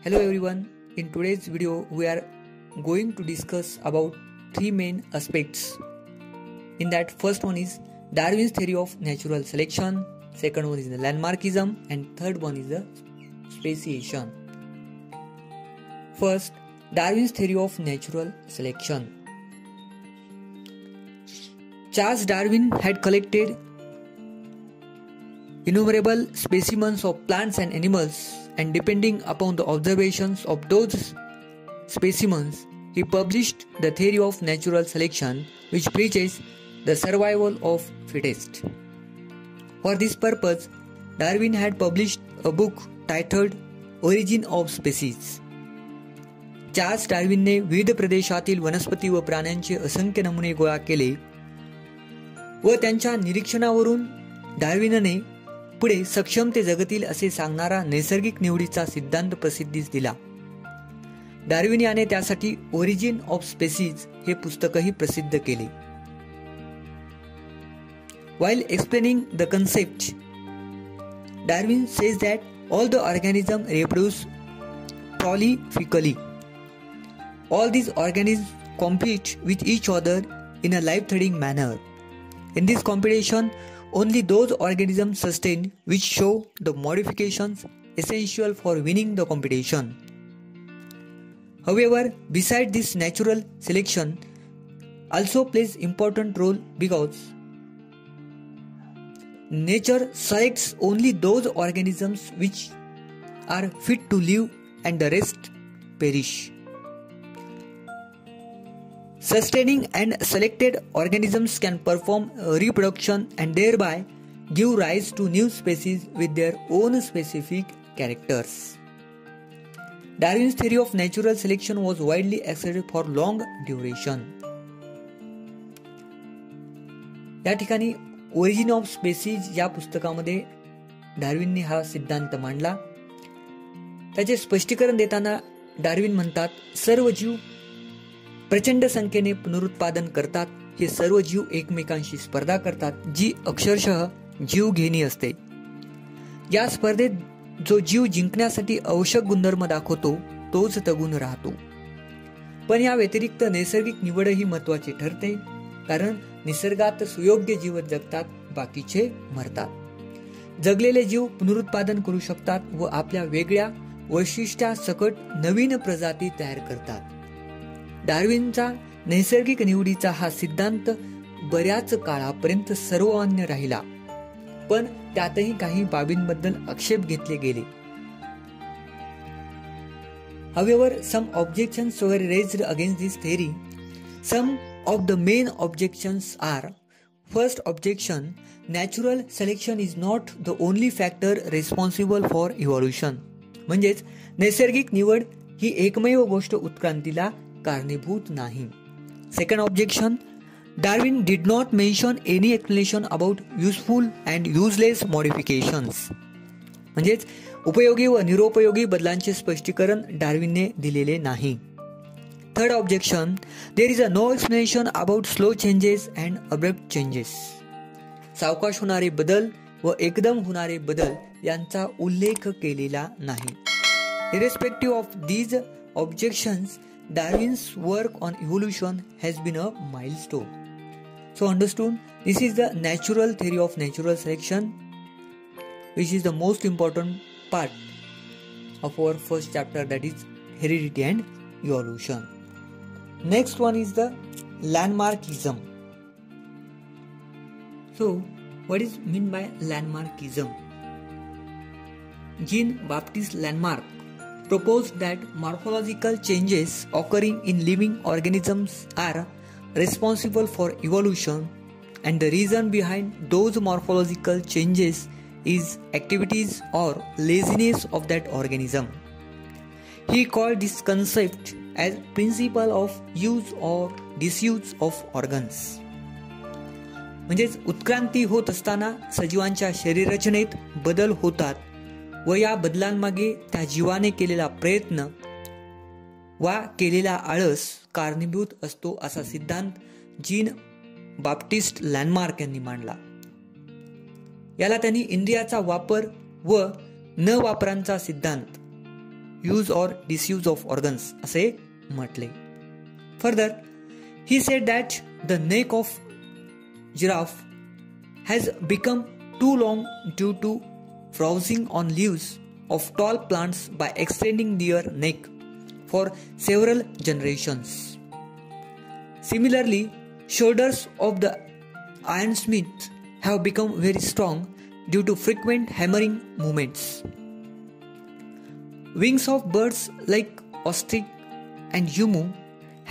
Hello everyone, in today's video we are going to discuss about three main aspects. In that, first one is Darwin's theory of natural selection, second one is the landmarkism, and third one is the speciation. First, Darwin's theory of natural selection. Charles Darwin had collected innumerable specimens of plants and animals, and depending upon the observations of those specimens, he published the theory of natural selection, which preaches the survival of fittest. For this purpose, Darwin had published a book titled Origin of Species. Charles डार्विनने विविध प्रदेशातील वनस्पती व प्राण्यांचे असंख्य नमुने गोळा केले व त्यांच्या निरीक्षणावरून डार्विनने पुढे सक्षम ते जगतील असे सांगणारा नैसर्गिक निवडीचा सिद्धांत प्रसिद्धीस दिला. डार्विन याने त्यासाठी ओरिजिन ऑफ स्पेसीज हे पुस्तकही प्रसिद्ध केले. While explaining the concept, Darwin says that all the organisms reproduce prolifically. All these organisms compete with each other in a life-threatening manner. In this competition, only those organisms sustain which show the modifications essential for winning the competition. However, besides this, natural selection also plays important role because nature selects only those organisms which are fit to live and the rest perish. Sustaining and selected organisms can perform reproduction and thereby give rise to new species with their own specific characters. Darwin's theory of natural selection was widely accepted for long duration. या ठिकाणी origin of species या पुस्तकामध्ये डार्विनने हा सिद्धांत मांडला. त्याचे स्पष्टीकरण देताना डार्विन म्हणतात, सर्व जीव प्रचंड संख्येने पुनरुत्पादन करतात. हे सर्व जीव एकमेकांशी स्पर्धा करतात, जी अक्षरशः जीवघेणी असते. या स्पर्धेत जो जीव जिंकण्यासाठी आवश्यक गुणधर्म दाखवतो तोच तगून राहतो. पण या व्यतिरिक्त नैसर्गिक निवडही महत्वाची ठरते, कारण निसर्गात सुयोग्य जीव जगतात, बाकीचे मरतात. जगलेले जीव पुनरुत्पादन करू शकतात व आपल्या वेगळ्या वैशिष्ट्यासकट नवीन प्रजाती तयार करतात. डार्विनचा नैसर्गिक निवडीचा हा सिद्धांत बऱ्याच काळापर्यंत सर्वमान्य राहिला, पण त्यातही काही बाबींबद्दल आक्षेप घेतले गेले. However, some objections were raised against this theory. Some of the main objections are: first objection, natural selection is not the only factor responsible for evolution. म्हणजेच नैसर्गिक निवड ही एकमेव गोष्ट उत्क्रांतीला कारणीभूत नाही. Second objection, Darwin did not mention any explanation about useful and useless modifications. म्हणजेच उपयोगी व निरुपयोगी बदलांचे स्पष्टीकरण डार्विनने दिलेले नाही. Third objection, there is no explanation about slow changes and abrupt changes. सावकाश होणारे बदल व एकदम होणारे बदल यांचा उल्लेख केलेला नाही. Irrespective of these objections, Darwin's work on evolution has been a milestone. So understood, this is the natural theory of natural selection, which is the most important part of our first chapter, that is heredity and evolution. Next one is the landmarkism. So what is meant by landmarkism? Jean-Baptiste Lamarck proposed that morphological changes occurring in living organisms are responsible for evolution, and the reason behind those morphological changes is activities or laziness of that organism. He called this concept as principle of use or disuse of organs. म्हणजेच उत्क्रांती होत असताना सजीवांच्या शरीररचनेत बदल होतात व या बदलांमागे त्या जीवाने केलेला प्रयत्न वा केलेला आळस कारणीभूत असतो, असा सिद्धांत जीन बाप्टिस्ट लँडमार्क यांनी मांडला. याला त्यांनी इंद्रियाचा वापर व न वापरांचा सिद्धांत use or disuse of organs असे म्हटले. Further he said that the neck of giraffe has become too long due to browsing on leaves of tall plants by extending their neck for several generations. Similarly, shoulders of the ironsmith have become very strong due to frequent hammering movements. Wings of birds like ostrich and emu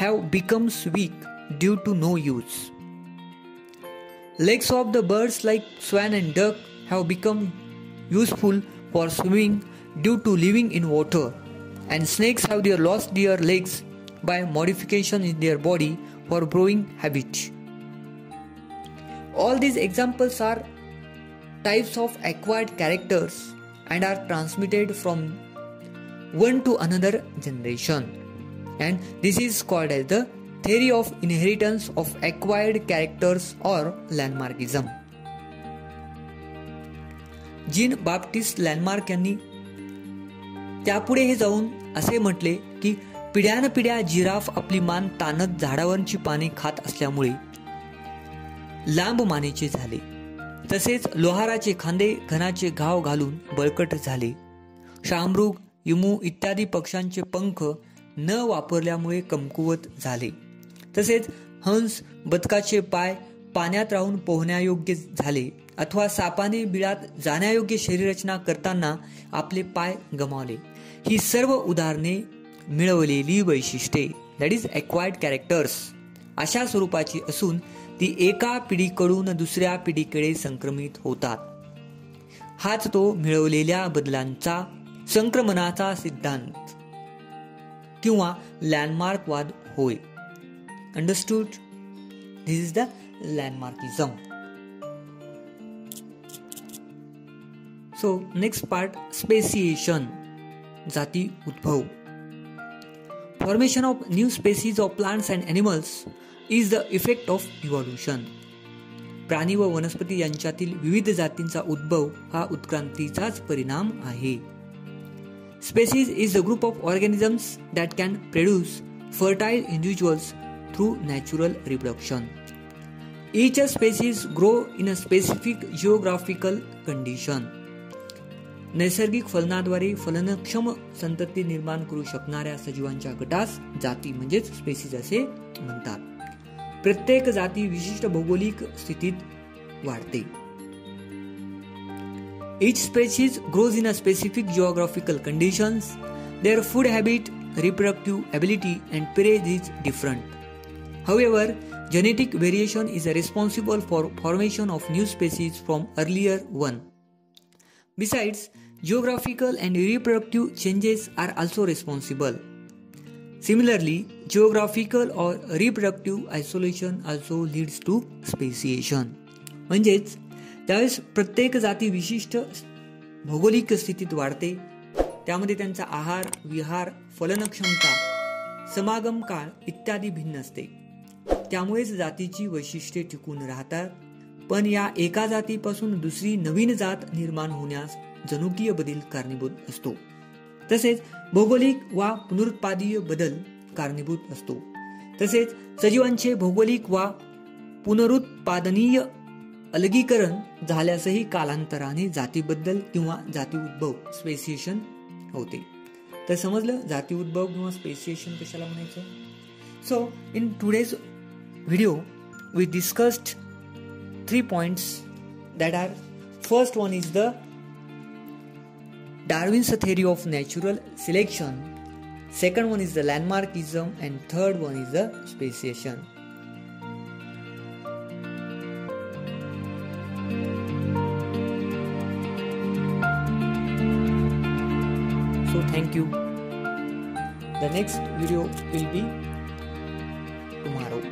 have become weak due to no use. Legs of the birds like swan and duck have become useful for swimming due to living in water, and snakes have lost their legs by modification in their body for burrowing habit. All these examples are types of acquired characters and are transmitted from one to another generation, and this is called as the theory of inheritance of acquired characters or landmarkism. Gene Baptist landmark यांनी त्यापुढे हे जाऊन असे म्हटले की पिढ्यानपिढ्या giraffe आपली मान ताणत झाडावरची पाने खात असल्यामुळे लांब मानेचे झाले. तसेच लोहाराचे खांदे घनाचे घाव घालून बळकट झाले. शामृग, इमू इत्यादी पक्ष्यांचे पंख न वापरल्यामुळे कमकुवत झाले. तसेच हंस, बदकाचे पाय पाण्यात राहून पोहण्यायोग्य झाले अथवा सापाने बिळात जाण्यायोग्य शरीररचना करताना आपले पाय गमावले. ही सर्व उदाहरणे मिळवलेली वैशिष्ट्ये दॅट इज एक्वायर्ड कॅरेक्टर्स अशा स्वरूपाची असून ती एका पिढीकडून दुसऱ्या पिढीकडे संक्रमित होतात. हाच तो मिळवलेल्या बदलांचा संक्रमणाचा सिद्धांत किंवा लँडमार्कवाद होय. Understood? This is the landmarkism. So next part, speciation, जाती उद्भव. Formation of new species of plants and animals is the effect of evolution. प्राणी व वनस्पती यांच्यातील विविध जातींचा उद्भव हा उत्क्रांतीचाच परिणाम आहे. Species is the group of organisms that can produce fertile individuals through natural reproduction. Each species grow in a specific geographical condition. नैसर्गिक फलनाद्वारे फलनक्षम संतती निर्माण करू शकणाऱ्या सजीवांच्या गटास जाती म्हणजेच स्पेसीज असे म्हणतात. प्रत्येक जाती विशिष्ट भौगोलिक स्थितीत वाढते. Each species grows in a specific geographical conditions. Their food habit, reproductive ability and prey is different. However, genetic variation is responsible for formation of new species from earlier one. Besides, geographical and reproductive changes are also responsible. Similarly, geographical or reproductive isolation also leads to speciation. म्हणजेच त्यावेळेस प्रत्येक जाती विशिष्ट भौगोलिक स्थितीत वाढते. त्यामध्ये त्यांचा आहार, विहार, फलनक्षमता, समागम काळ इत्यादी भिन्न असते. त्यामुळेच जातीची वैशिष्ट्ये टिकून राहतात. पण या एका जातीपासून दुसरी नवीन जात निर्माण होण्यास जनुकीय बदल कारणीभूत असतो. तसेच भौगोलिक वा पुनरुत्पादीय बदल कारणीभूत असतो. तसेच सजीवांचे भौगोलिक वा पुनरुत्पादनीय अलगीकरण झाल्यासही कालांतराने जातीबद्दल किंवा जाती उद्भव स्पेसिएशन होते. तर समजलं जाती उद्भव किंवा स्पेसिएशन कशाला म्हणायचं. So in today's video we discussed 3 points that are, first one is the Darwin's theory of natural selection, second one is the landmarkism and third one is the speciation. So thank you. The next video will be tomorrow.